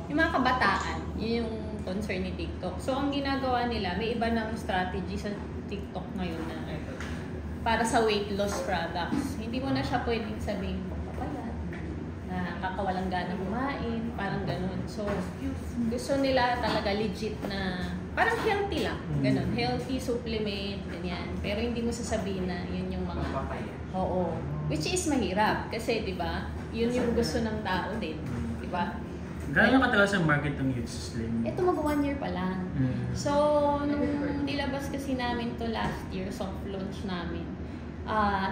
yung mga kabataan, yun yung concern ni TikTok. So, ang ginagawa nila, may iba ng strategy sa TikTok ngayon na para sa weight loss products. Hindi mo na siya pwedeng sabihin mo papalat, na kakawalang gana kumain, parang ganun. So, gusto nila talaga legit na, parang healthy lang, ganun. Healthy supplement, ganyan. Pero hindi mo sasabihin na yun yung mga, oo. Which is mahirap, kasi di ba, yun yung gusto ng tao din, di ba? Gano'n katagal sa market ng Youth Slim? Ito mag 1 year pa lang. So, nung nilabas kasi namin to last year, soft launch namin,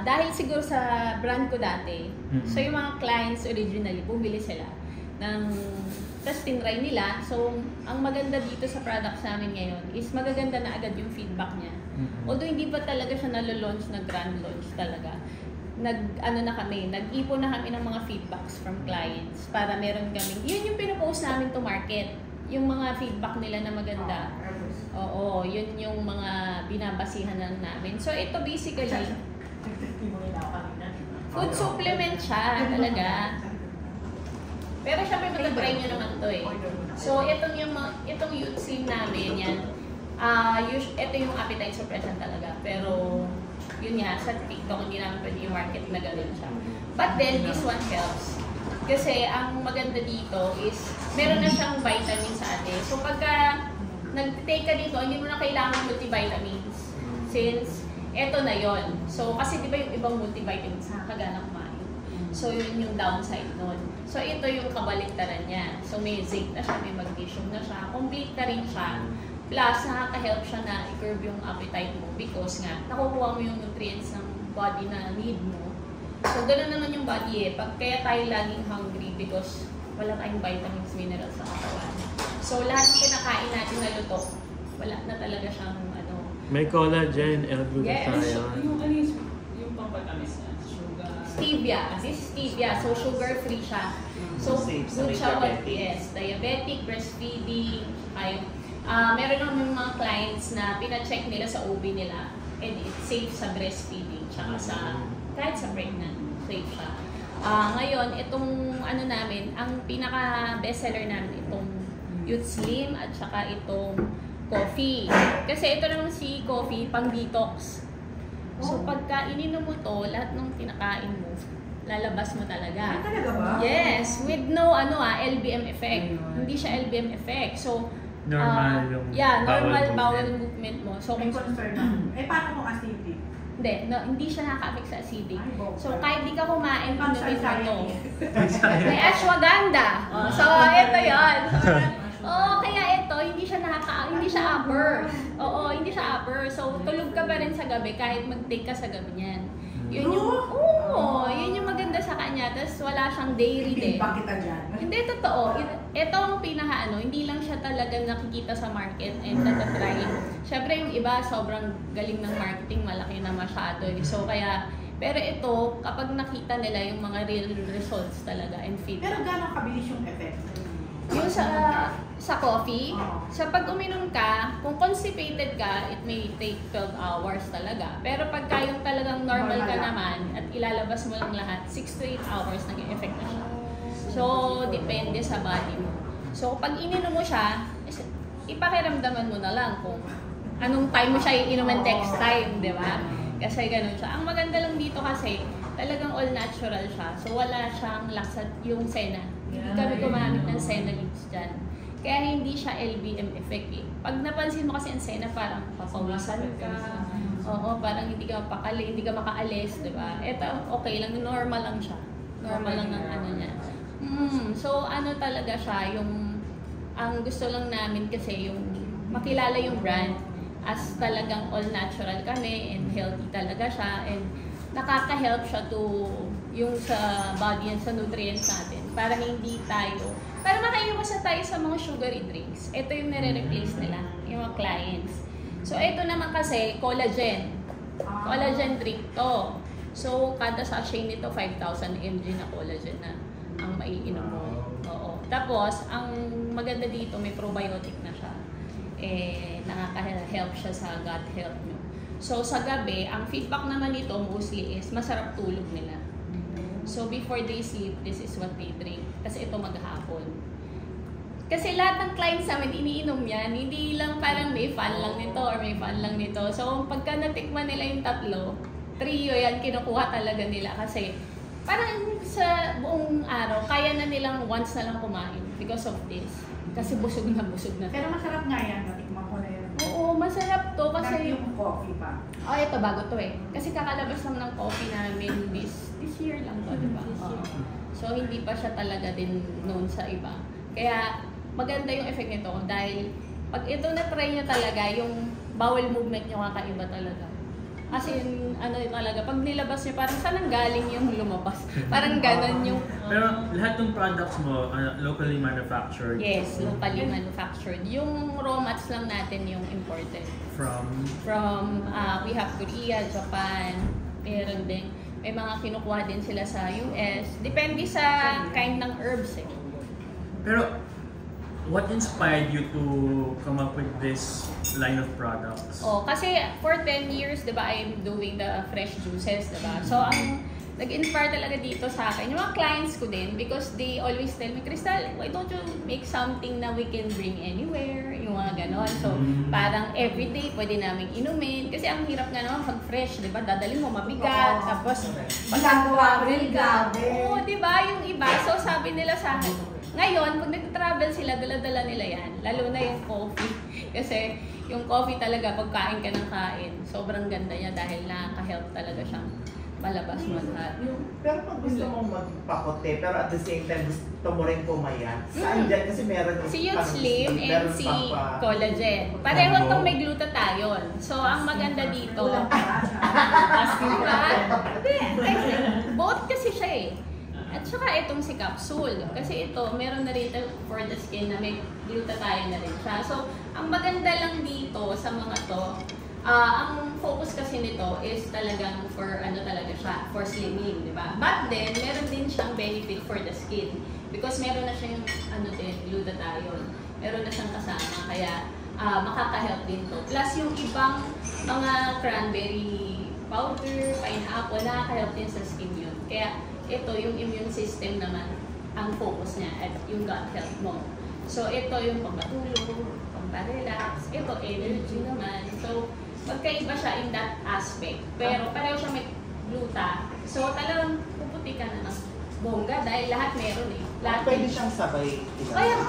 dahil siguro sa brand ko dati, so yung mga clients originally, bumili sila ng testing try nila. So, ang maganda dito sa products namin ngayon is magaganda na agad yung feedback niya. Although hindi pa talaga siya nalo-launch na grand launch talaga. Nag-ipon na kami ng mga feedbacks from clients para meron kaming, yun yung pinopost namin to market, yung mga feedback nila na maganda. Oo, yun yung mga binabasihan lang namin. So ito basically, food supplement siya talaga. Pero syempre matatry nyo naman to eh. So itong Youth Slim namin yan, ito yung appetite suppressant talaga. Pero yun nga, sa TikTok, hindi namin pwede yung market na gano'n siya. But then, this one helps. Kasi, ang maganda dito is, meron na siyang vitamins sa atin. So, pagka nag-take ka dito, hindi mo na kailangan multivitamins. Since, eto na yon. So, kasi di ba yung ibang multivitamins, nakakagana kumain. So, yun yung downside nun. So, ito yung kabaliktaran niya. So, may zinc na siya, may magnesium na siya, complete na rin siya. Plus, nakaka-help siya na i-curb yung appetite mo because nga, nakukuha mo yung nutrients ng body na need mo. So, ganoon naman yung body eh. Kaya tayo laging hungry because wala tayong vitamins, minerals sa katawan. So, lahat ng kinakain natin na luto, wala na talaga siyang ano. May collagen, L-glutathione. Yes. Yung pampatamis na, sugar. Stevia. This is stevia. So, sugar-free siya. So, good siya with diabetic, breastfeeding, meron naman mga clients na pina-check nila sa OB nila and it's safe sa breastfeeding tsaka kahit sa pregnant, safe siya. Ngayon, itong ano namin, ang pinaka-bestseller namin itong Youth Slim at saka itong coffee. Kasi ito naman si coffee, pang detox. So pagka ininom mo to, lahat ng kinakain mo, lalabas mo talaga. Ay, talaga ba? Yes, with no LBM effect. Hindi siya LBM effect. So, normal yung normal bowel movement mo. So, may concern na. Paano kung acidic? Hindi siya nakaka-affect sa acidic. Ay, So, kahit di ka kumain, Pang inumin mo to. society. May ashwagandha. So, ito yun. Kaya ito, hindi siya upper. Hindi siya upper. So, tulog ka pa rin sa gabi kahit mag-take ka sa gabi niyan. Yun yung maganda sa kanya. Tapos wala siyang dairy din. Feedback kita dyan. Hindi, totoo. Ito ang hindi lang siya talaga nakikita sa market and natatry. Siyempre yung iba, sobrang galing ng marketing, malaki na masyado. So kaya, pero ito, kapag nakita nila yung mga real results talaga and feedback. Pero gano'ng kabilis yung effect? Yung sa coffee, sa pag uminom ka, kung constipated ka, it may take 12 hours talaga. Pero pagka yung talagang normal ka naman at ilalabas mo lang lahat, 6 to 8 hours nag-effect na siya. So, depende sa body mo. So, pag ininom mo siya, ipakiramdaman mo na lang kung anong time mo siya iinuman next time, di ba? Kasi ganun siya. Ang maganda lang dito kasi, talagang all natural siya. So, wala siyang laksat yung sena. Hindi kami gumamit ng sena leaves dyan. Kaya hindi siya LBM effect eh. Pag napansin mo kasi ang sena, parang papawisan ka. Oo, parang hindi ka makaalis, di ba? Ito, okay lang. Normal lang siya. Normal lang ang ano niya. So, ano talaga siya, ang gusto lang namin kasi yung makilala yung brand as talagang all natural kami and healthy talaga siya and nakaka-help siya to yung sa body and sa nutrients natin para makaiwas tayo sa mga sugary drinks. Ito yung nire-replace nila, yung mga clients. So, ito naman kasi collagen. Collagen drink to. So, kada sachet nito 5,000 mg na collagen na ang maiinom mo. Oo. Tapos, ang maganda dito, may probiotic na siya. Nakaka-help siya sa gut health nyo. So, sa gabi, ang feedback naman nito mostly is masarap tulog nila. So, before they sleep, this is what they drink. Kasi ito maghapon. Kasi lahat ng clients namin, iniinom yan. Hindi lang parang may fan lang nito or may fan lang nito. So, pagka natikman nila yung tatlo, trio yan, kinukuha talaga nila. Kasi parang sa buong araw, kaya na nilang once na lang kumain because of this. Kasi busog na na. Pero masarap nga yan, natikman ko na yan. Oo, masarap to kasi... Kasi yung coffee pa. Oh, ito bago to eh. Kasi kakalabas lang ng coffee namin this year lang to, di ba? Oo. So, hindi pa siya talaga din known sa iba. Kaya, maganda yung effect nito dahil pag ito na-try nyo talaga, yung bowel movement nyo kakaiba talaga. Kasi yung ano talaga, pag nilabas nyo, parang saan ang galing yung lumabas? Parang ganon yung... Pero lahat ng products mo, locally manufactured? Yes, locally manufactured. Yung raw mats lang natin yung imported. From we have Korea, Japan, meron din. May mga kinukuha din sila sa US. Depende sa kind ng herbs eh. Pero, what inspired you to come up with this line of products? Oh, kasi for 10 years, 'di ba, I'm doing the fresh juices, 'di ba? So ang nag-inspire talaga dito sa akin yung mga clients ko din because they always tell me, Crystal, why don't you make something na we can bring anywhere? Yung mga ganon. So parang everyday pwede naming inumin kasi ang hirap nga naman pag fresh, 'di ba? Dadalhin mo mabigat, tapos Magagawa ko rin, grabe. Oo, 'di ba? Yung iba, so sabi nila sa akin, ngayon, pag nag-travel sila, dala-dala nila yan. Lalo na yung coffee. Kasi yung coffee talaga, pag kain ka ng kain, sobrang ganda niya dahil nakaka-help talaga siyang malabas mo lahat. Pero pag gusto mong magpakote, pero at the same time gusto mo rin pumayat, saan dyan? Kasi meron Si Youth Slim and si Collagen. Pareho itong may glutathione. So, ang maganda dito, both kasi siya eh. At saka itong si capsule. Kasi ito, meron na rin for the skin na may glutathione na rin siya. So, ang maganda lang dito sa mga to, ang focus kasi nito is talagang for ano talaga siya, for slimming, di ba? But then, meron din siyang benefit for the skin. Because meron na siyang ano din, glutathione. Meron na siyang kasama. Kaya, makaka-help din to. Plus, yung ibang mga cranberry powder, pineapple, nakaka-help din sa skin yun. Kaya, ito yung immune system naman ang focus niya at yung gut health mo. So ito yung pampatulog, pamparelax, ito energy naman. So magkaiba siya in that aspect. Pero pareho siya may gluta. So talagang puputi ka na ng bongga dahil lahat meron eh. Lahat Pwede siyang sabay. Kaya,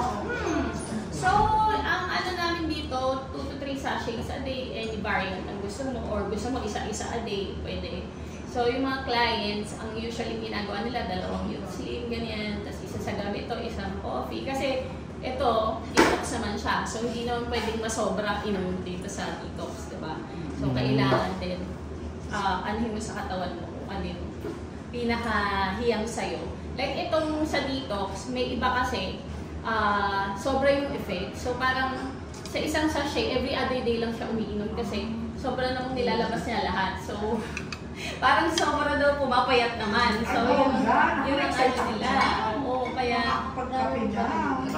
So ang ano namin dito, 2 to 3 sachets a day, any variant ang gusto mo or gusto mo isa-isa a day, pwede. So, yung mga clients, ang usually ginagawa nila, 2 Youth Slim, ganyan, tapos isa sa gabi ito, isang coffee. Kasi ito, detox naman siya. So, hindi naman pwedeng masobra inom dito sa detox, diba? So, kailangan din, anhin mo sa katawan mo kung ano yung pinakahiyang sa'yo. Like itong sa detox, may iba kasi, sobra yung effect. So, parang sa isang sachet, every other day lang siya umiinom kasi sobra namang nilalabas niya lahat. So, parang sobra daw pumapayat naman. So, yun ang ano nila. Oo, kaya... Pagkape dyan.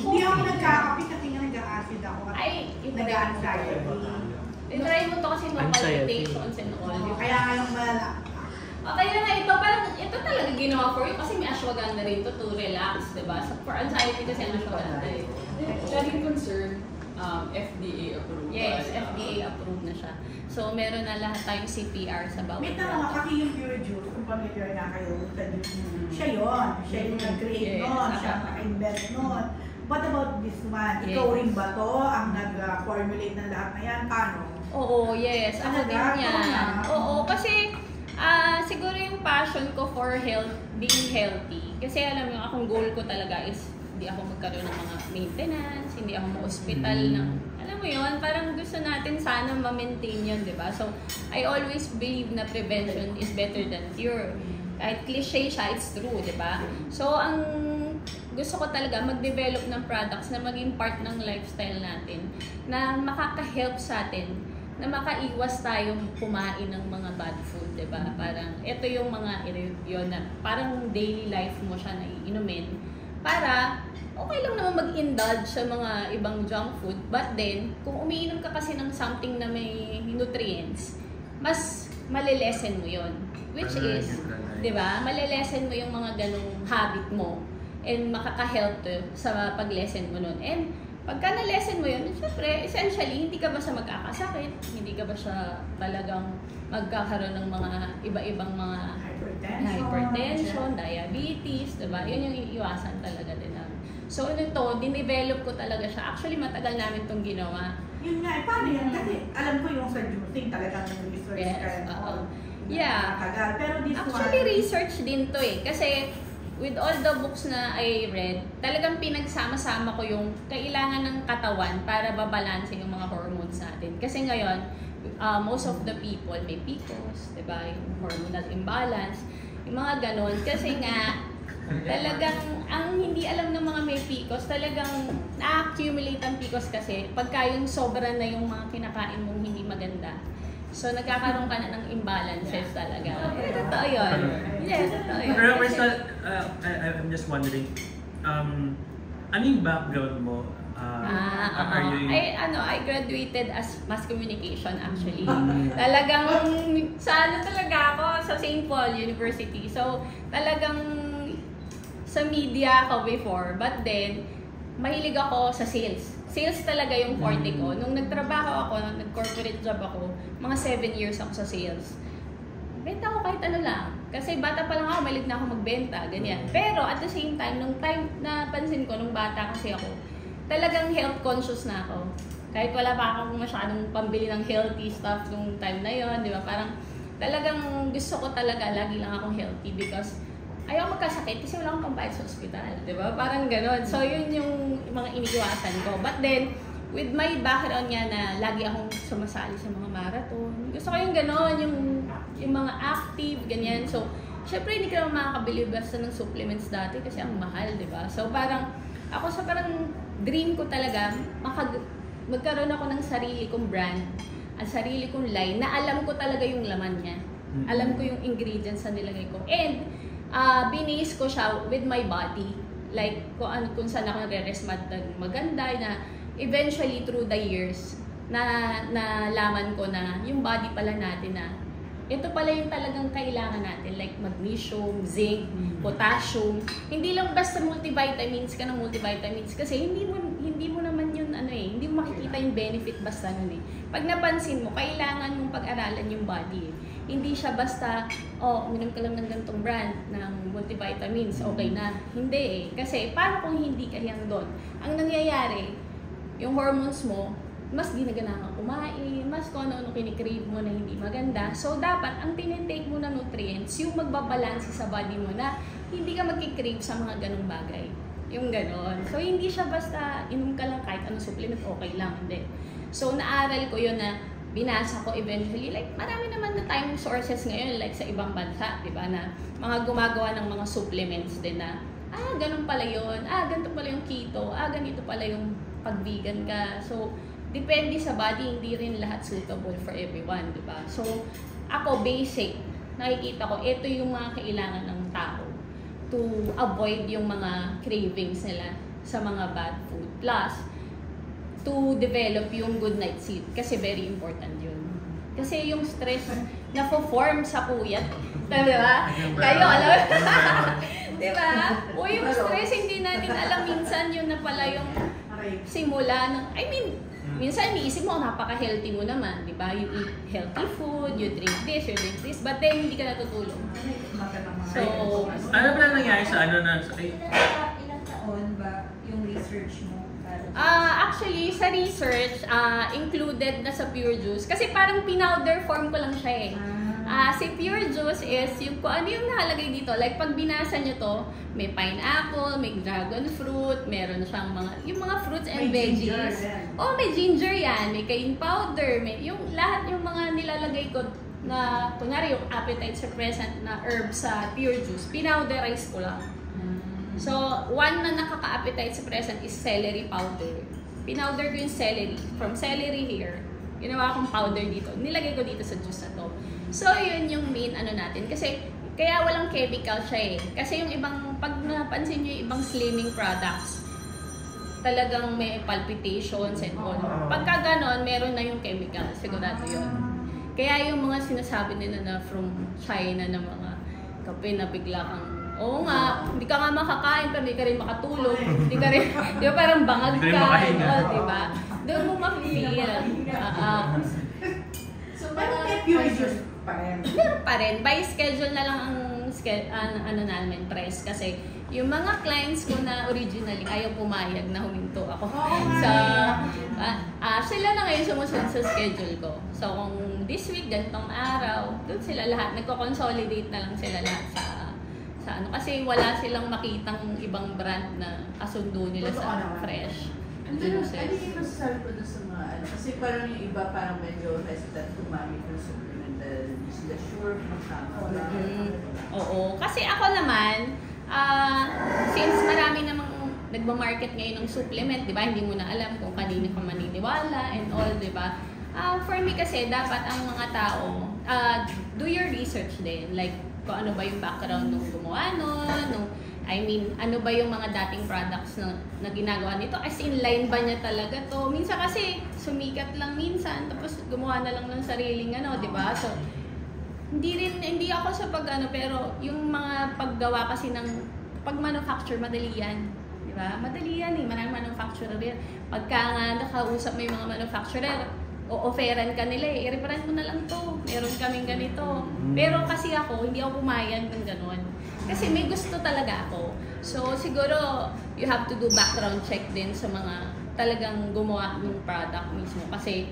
Hindi ako nagkakape kasi nga nag-acid ako. Ay, Nag-anxiety. i-try mo to kasi no palpitations and all. Kaya nga yung malala. Kaya nga ito, parang ito talaga ginawa for you kasi may ashwagandha rin to relax, diba? So, for anxiety kasi ang ashwagandha eh. Laging concern, FDA approved. Yes, FDA approved na siya. So, meron na lahat tayong CPR sa bawat May tanong ako, kasi yung Pure Juice, kung familiar na kayo sa juice, siya yun. Siya yung nag-create nun, siya ang naka-invest nun. What about this one? Ikaw rin ba to ang nag-formulate ng lahat na yan? Paano? Oo, yes. Ako din Talaga? yan. Oo, kasi siguro yung passion ko for health, being healthy. Kasi alam mo, akong goal ko talaga is hindi ako magkaroon ng mga maintenance, hindi ako ma-hospital ng, alam mo yun, parang gusto natin sana ma-maintain yun, di ba? So, I always believe na prevention is better than cure. Kahit cliche siya, it's true, di ba? So, ang gusto ko talaga mag-develop ng products na maging part ng lifestyle natin, na makaka-help sa atin, na makaiwas tayong kumain ng mga bad food, di ba? Parang, ito yung mga yun na parang daily life mo siya na iinumin para okay lang naman mag-indulge sa mga ibang junk food, but then, kung umiinom ka kasi ng something na may nutrients, mas malilesen mo yon, which is, di ba, malilesen mo yung mga ganong habit mo. and makaka-help to sa pag-lesson mo nun. And pagka na-lesson mo yun, syempre, essentially, hindi ka ba siya magkakasakit, hindi ka ba siya talagang magkakaroon ng mga iba-ibang mga hypertension, diabetes, diba? Yun yung iiwasan talaga din namin. So, ito, dinevelop ko talaga siya. Actually, matagal namin itong ginawa. Yun nga, paano yan? Kasi alam ko yung sa juicing talagang research Yes, ka. yeah. Matagal. Pero this Actually, one, research din to eh. Kasi, with all the books na I read, talagang pinagsama-sama ko yung kailangan ng katawan para babalanse yung mga hormones natin. Kasi ngayon, most of the people may PCOS, diba? Yung hormonal imbalance, yung mga ganon. Kasi nga, talagang ang hindi alam ng mga may PCOS, talagang na-accumulate ang PCOS kasi pagka yung sobra na yung mga kinakain mong hindi maganda. So, nagkakaroon ka na ng imbalances talaga. Totoo yun. Yes, totoo yun. Pero Crystal, I'm just wondering, ano yung background mo? I graduated as mass communication actually. Talagang sa talaga ako sa St. Paul University. So, talagang sa media ako before, but then mahilig ako sa sales. Sales talaga yung forte ko. Nung nagtrabaho ako, nag-corporate job ako, mga 7 years ako sa sales. Benta ako kahit ano lang. Kasi bata pa lang ako, mahilig na ako magbenta, ganyan. Pero at the same time, nung time na pansin ko, nung bata kasi ako, talagang health conscious na ako. Kahit wala pa akong masyadong pambili ng healthy stuff nung time na yon, di ba? Parang talagang gusto ko talaga, lagi lang akong healthy because ayaw magkasakit kasi wala akong pambayad sa ospital, di ba? Parang ganon. So, yun yung mga iniiwasan ko. But then, with my background nga na lagi akong sumasali sa mga marathon, gusto ko yung ganon, yung mga active, ganyan. So, syempre, hindi ka naman makakabili basta ng supplements dati kasi ang mahal, di ba? So, parang, ako sa parang dream ko talaga, magkaroon ako ng sarili kong brand, at sarili kong line, na alam ko talaga yung laman niya. Alam ko yung ingredients na nilagay ko. And, binase ko siya with my body. Like, kung saan ako nagre-resmat maganda, na eventually through the years, nalaman ko na yung body pala natin na ito pala yung talagang kailangan natin, like magnesium, zinc, potassium. Hindi lang basta multivitamins ka ng multivitamins kasi hindi mo naman yun hindi mo makikita yung benefit basta nun eh. Pag napansin mo, kailangan mong pag-aralan yung body eh. Hindi siya basta, uminom ka lang ng ganitong brand ng multivitamins, okay na. Hindi eh. Kasi paano kung hindi ka hiyang doon? Ang nangyayari, yung hormones mo, mas ginagana kang kumain, mas kung ano-ano kinikrave mo na hindi maganda. So, dapat ang tinitake mo na nutrients, yung magbabalanse sa body mo na hindi ka magkikrave sa mga ganong bagay. Yung ganon. So, hindi siya basta inom ka lang kahit anong supplement, okay lang. Hindi. So, naaral ko yun na binasa ko eventually. Like, marami naman na time sources ngayon, like sa ibang bansa, di ba, na mga gumagawa ng mga supplements din na, ganun pala yun, ganito pala yung keto, ganito pala yung pag-vegan ka. So, depende sa body, hindi rin lahat suitable for everyone, di ba? So, ako, basic, nakikita ko, ito yung mga kailangan ng tao to avoid yung mga cravings nila sa mga bad food. Plus, to develop yung good night sleep, kasi very important yun. Kasi yung stress na form sa puyat, di ba? Kayo, alam di ba? O yung stress, hindi natin alam minsan yun na pala yung simula ng, minsan iniisip mo, napaka-healthy mo naman, di ba? You eat healthy food, you drink this, but then hindi ka natutulog. So, ano pala nangyari sa Ilang taon ba yung research mo? Actually, sa research, included na sa Pure Juice. Kasi parang pinowder form ko lang siya eh. Si Pure Juice is yung kung ano yung nakalagay dito. Like, pag binasa nyo to, may pineapple, may dragon fruit, meron siyang yung mga fruits and veggies. May ginger yan, may cayenne powder, yung lahat yung mga nilalagay ko na, kunwari yung appetite suppressant na herb sa Pure Juice, pinowderize ko lang. So, one na nakaka-appetite suppressant is celery powder. Pinowder ko yung celery. From celery here, ginawa akong powder dito. Nilagay ko dito sa juice na to. So, yun yung main natin. Kasi, kaya walang chemical siya eh. Kasi yung ibang, pag napansin nyo yung ibang slimming products, talagang may palpitations and all. Pagka ganon, meron na yung chemical. Sigurado yun. Kaya yung mga sinasabi nila na from China na mga kape na bigla kang Oo nga, hindi ka nga makakain, pero hindi ka rin makatulog. Hindi ka rin, di ba parang bangag Hindi ka rin ka, makahinga. di ba? Doon mo ma-feel. So, Pero mga may pure juice pa rin. Meron pa rin. By schedule na lang ang ano namin, press. Kasi yung mga clients ko na originally ayaw pumayag na huminto ako. So, sila na ngayon sumusunod sa schedule ko. So, kung this week, ganitong araw, doon sila lahat. Nagko-consolidate na lang sila lahat sa ano. Kasi wala silang makitang ibang brand na kasundo nila Totoo sa naman. fresh Ano juices. yung masasabi ko doon sa mga ano? Kasi parang yung iba parang medyo hesitant gumamit ng supplemental. Hindi sila sure kung tama ba. Oo. Kasi ako naman, since marami namang nagmamarket ngayon ng supplement, di ba? Hindi mo na alam kung kanino ka maniniwala and all, di ba? For me kasi, dapat ang mga tao, do your research din. Like, kung ano ba yung background nung gumawa nun, ano ba yung mga dating products na ginagawa nito? As in, line ba niya talaga to? Minsan kasi, sumikat lang minsan, tapos gumawa na lang ng sariling di ba? So, hindi ako sa pero yung mga paggawa kasi ng pag-manufacture, madali yan. Di ba? Madali yan eh. Maraming manufacturer yan. Pagka nga nakausap mo yung mga manufacturer, o-offeran ka nila eh. I-referan mo na lang to. Meron kaming ganito. Pero kasi ako, hindi ako pumayag ng ganon. Kasi may gusto talaga ako. So, siguro, you have to do background check din sa mga talagang gumawa ng product mismo. Kasi,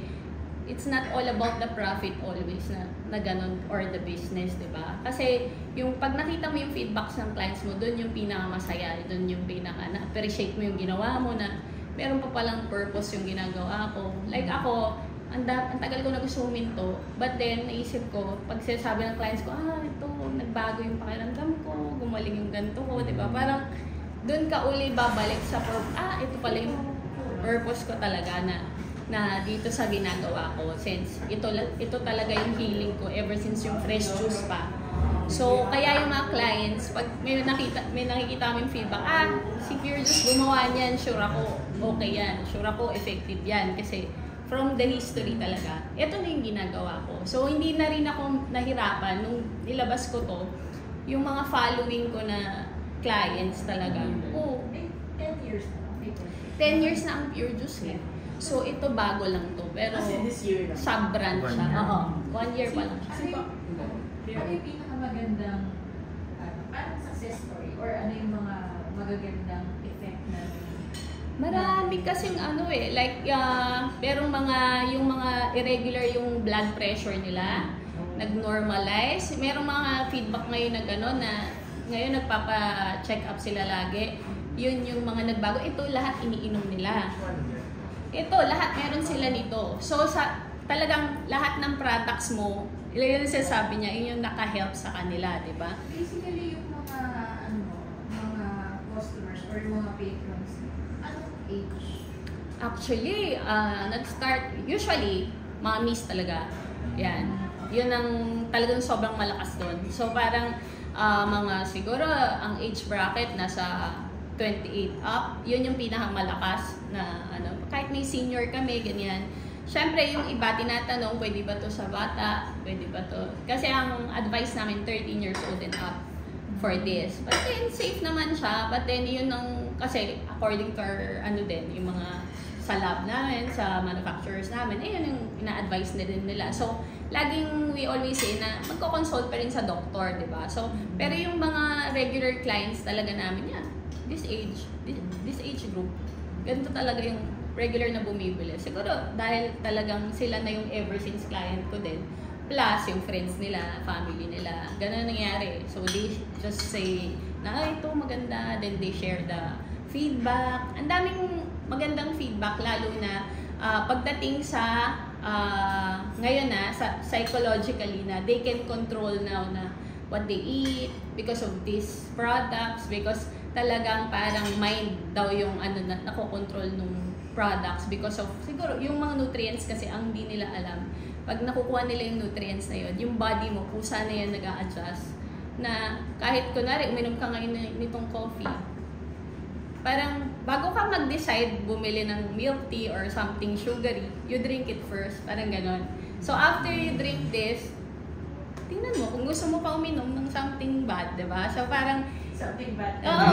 it's not all about the profit always na ganun or the business, di ba? Kasi yung pag nakita mo yung feedbacks ng clients mo, doon yung pinakamasaya, doon yung na-appreciate mo yung ginawa mo na meron pa palang purpose yung ginagawa ko. Like ako, ang tagal ko na gusto huminto, but then naisip ko, pag sinasabi ng clients ko, ito, nagbago yung pakiramdam ko, gumaling yung ganito ko, di ba? Parang doon ka uli babalik sa ito pala yung purpose ko talaga na dito sa ginagawa ko, since ito talaga yung healing ko ever since yung fresh juice pa. So, kaya yung mga clients, pag may nakikita kaming feedback, si Pure Juice gumawa niyan, sure ako okay yan, sure ako effective yan, kasi from the history talaga, ito na yung ginagawa ko. So, hindi na rin ako nahirapan nung nilabas ko to, yung mga following ko na clients talaga. 10 years na. 10 years na ang Pure Juice eh. So, ito bago lang to. Pero, Kasi this year lang. sub-brand siya. 1 year pa lang siya. Ano yung pinakamagandang parang success story or ano yung mga magagandang effect na Marami kasing like, merong yung mga irregular yung blood pressure nila, nag-normalize. Merong mga feedback ngayon na gano'n na ngayon nagpapa-check up sila lagi. Yun yung mga nagbago. Ito lahat iniinom nila. Ito, lahat meron sila nito. So, talagang lahat ng products mo, yun yung sasabi niya, yun yung naka-help sa kanila, di ba? basically yung mga mga customers or yung mga patrons, anong age? Actually, nag-start, usually, mga miss talaga. Yan. Yun ang talagang sobrang malakas doon. So, parang mga siguro, ang age bracket nasa 28 up, yun yung pinakamalakas na kahit may senior kami, ganyan. Siyempre, yung iba tinatanong, pwede ba to sa bata? Pwede ba to? Kasi ang advice namin, 13 years old and up for this. But then, safe naman siya. But then, yun kasi according to our, yung mga sa lab namin, sa manufacturers namin, yun yung ina-advise na din nila. So, laging we always say na magko-consult pa rin sa doktor, di ba? So, pero yung mga regular clients talaga namin, this age group, ganito talaga yung regular na bumibili. Siguro dahil talagang sila na yung ever since client ko din. Plus yung friends nila, family nila. Ganun nangyari. So they just say na ito maganda. Then they share the feedback. Ang daming magandang feedback lalo na pagdating sa ngayon sa psychologically na they can control now na what they eat because of these products, because talagang parang mind daw yung nakokontrol nung products because of siguro yung mga nutrients kasi ang hindi nila alam. Pag nakukuha nila yung nutrients na yun, yung body mo kusa na yan nag-a-adjust na kahit kunwari uminom ka ngayon nitong coffee, parang bago ka mag-decide bumili ng milk tea or something sugary, you drink it first, parang ganon. So after you drink this, tingnan mo kung gusto mo pa uminom ng something bad, diba? So parang something bad. Oo,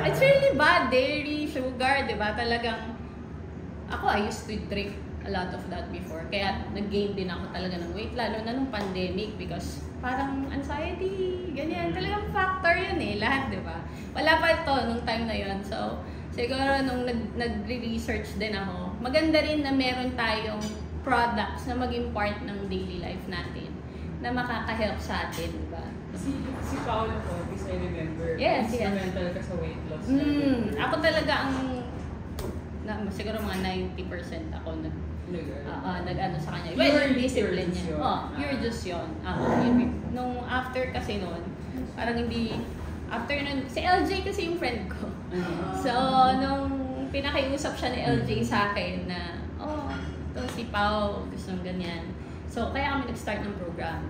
it's really bad. Dairy, sugar, di ba? Talagang, ako, I used to drink a lot of that before. Kaya nag-gain din ako talaga ng weight, lalo na nung pandemic because parang anxiety, ganyan. Talagang factor yun lahat, di ba? Wala pa ito nung time na yun. So, siguro nung nag-research din ako, maganda rin na meron tayong products na maging part ng daily life natin na makaka-help sa atin, di ba? Si Paolo po, because I remember, Yes, instrumental ka sa weight loss. Ako talaga siguro mga 90% ako nag-ano sa kanya. Well, yung discipline niya. Pure juice yun. Nung after kasi nun, parang hindi, after nun, si LJ kasi yung friend ko. So, nung pinakiusap siya ni LJ sa akin na, ito si Pao, gusto ng ganyan. So, kaya kami nag-start ng program.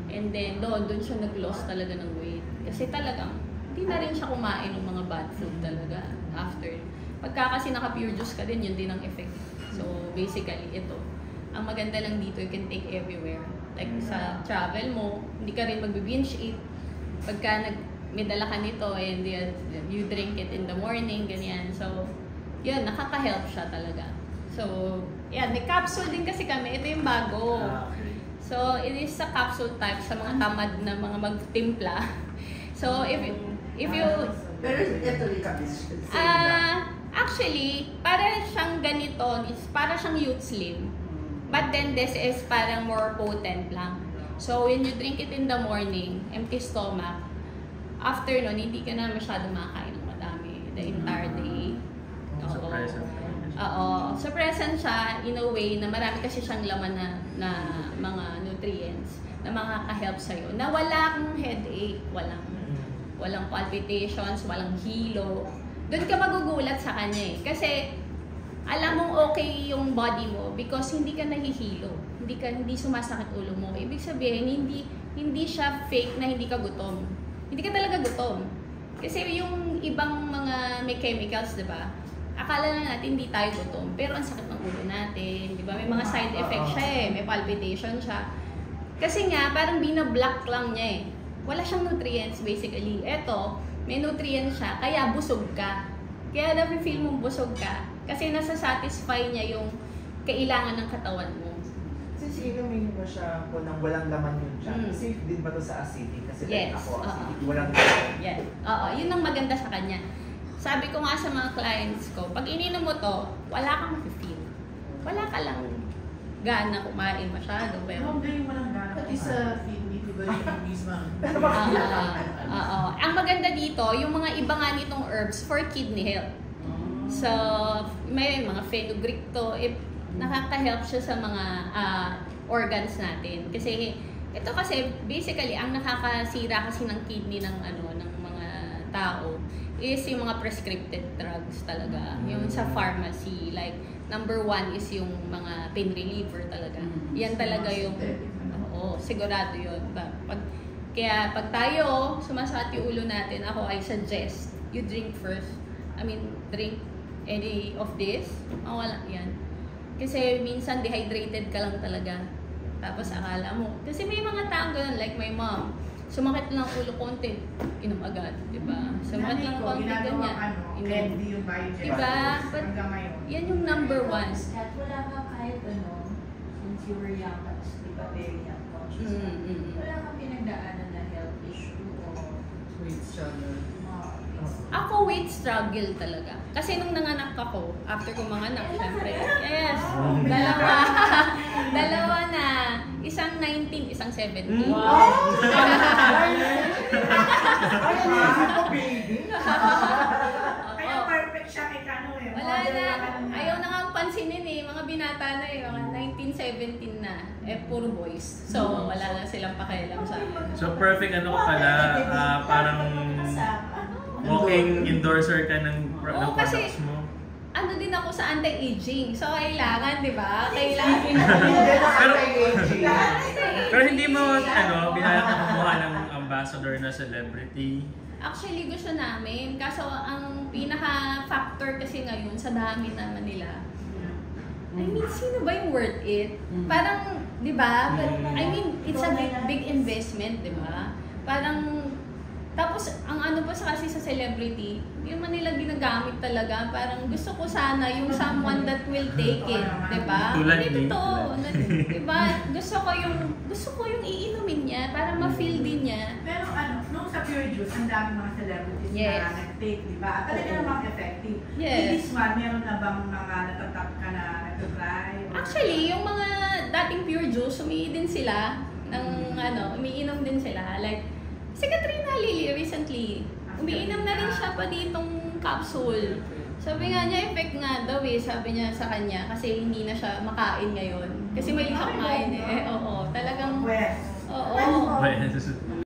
And then, doon siya nag-loss talaga ng weight. Kasi talagang, hindi na rin siya kumain ng mga bad food talaga after. Pagka kasi naka-pure juice ka din, yun din ang effect. So, basically, ito. Ang maganda lang dito, you can take everywhere. Like, sa travel mo, hindi ka rin mag-binge eat. Pagka may dala ka nito, and you drink it in the morning, ganyan. So, yun, nakaka-help siya talaga. So, yan, may capsule din kasi kami. Ito yung bago. So, it is a capsule type sa mga tamad na mga magtimpla. So, if you... Pero ito rin kami. Actually, para siyang ganito, para siyang Youth Slim. But then, this is parang more potent lang. So, when you drink it in the morning, empty stomach, after nun, hindi ka na masyado makakain ng madami the entire day. Suppressant siya in a way na marami kasi siyang laman na mga nutrients na makaka-help sa'yo. Na wala kang headache, walang palpitations, walang hilo. Doon ka magugulat sa kanya Kasi alam mong okay yung body mo because hindi ka nahihilo. Hindi sumasakit ulo mo. Ibig sabihin, hindi siya fake na hindi ka gutom. Hindi ka talaga gutom. Kasi yung ibang mga may chemicals, di ba? Akala na natin hindi tayo gutom, pero ang sakit ng ulo natin, di ba? May mga side effects siya may palpitation siya. Kasi nga, parang binablock lang niya Wala siyang nutrients basically. Eto, may nutrients siya, kaya busog ka. Kaya na-feel mong busog ka. Kasi nasa-satisfy niya yung kailangan ng katawan mo. Kasi inumin mo siya po nang walang laman yung tiyan. Safe din ba to sa acidic? Kasi Yes. ako acidic, walang laman. Yes. Oo, yun ang maganda sa kanya. Sabi ko nga sa mga clients ko, pag ininom mo to, wala kang ma-feel. Wala ka lang gana kumain masyado. Pero Ngayon walang gana. Pati sa feed, di ba yung mismo? Ang maganda dito, yung mga iba nga nitong herbs for kidney health. So, may mga fenugreek to. Nakaka-help siya sa mga organs natin. Kasi, ito kasi, basically, ang nakakasira kasi ng kidney ng mga tao is yung mga prescripted drugs talaga. Yung sa pharmacy, like, number 1 is yung mga pain reliever talaga. Yan talaga yung, sigurado yun. Kaya pag tayo, sumasakit yung ulo natin, I suggest you drink first. Drink any of this. Wala yan. Kasi minsan dehydrated ka lang talaga. Tapos akala mo. Kasi may mga taong ganun, like my mom. Sumakit lang ulo konti, inom agad, di ba? Sumakit lang konti, ganyan. Candy yung bio. Diba? But yan yung number 1. Wala ka kahit since you were young, tapos di ba very young conscious wala kang pinagdaanan na health issue o Weight struggle. Ako weight struggle talaga. Kasi nung nanganak ako, after ko manganak, syempre, yes, dalawa na. Isang 19, isang 17. Wow! Ay, naisip ko, baby! Kaya perfect siya kay Kano Wala na. Ayaw na nga pansinin mga binata na mga 19, 17 na. Puro boys. So, wala na silang pakialam sa akin. So, perfect pala, parang walking endorser ka ng products mo. Din ako sa anti-aging. So, kailangan, di ba? Kailangan. Pero hindi mo, binayang ka kumuha ng ambassador na celebrity? Actually, gusto namin. Kaso, ang pinaka-factor kasi ngayon sa dami naman nila, sino ba yung worth it? Parang, di ba? It's a big investment, di ba? Parang, Tapos, ang ano pa kasi sa celebrity, hindi man nila ginagamit talaga. Parang gusto ko sana yung someone that will take it, di ba? Tulad Hindi ni- totoo. Di ba? Gusto ko yung iinumin niya para ma-feel din niya. Pero ano, nung sa Pure Juice, ang daming mga celebrities Yes. na nag-take, di ba? At talaga Oo. namang effective. Yes. With this one, meron na bang mga natatap ka na nag-try? Actually, yung mga dating Pure Juice, din sila ng umiinom din sila. Like, si Katrina Lily recently, umiinom na rin siya pa ditong capsule. Sabi nga niya, effect nga daw eh, sabi niya sa kanya, kasi hindi na siya makain ngayon. Kasi may siya kumain eh. Oo, talagang, West. oo. Ano po? Well,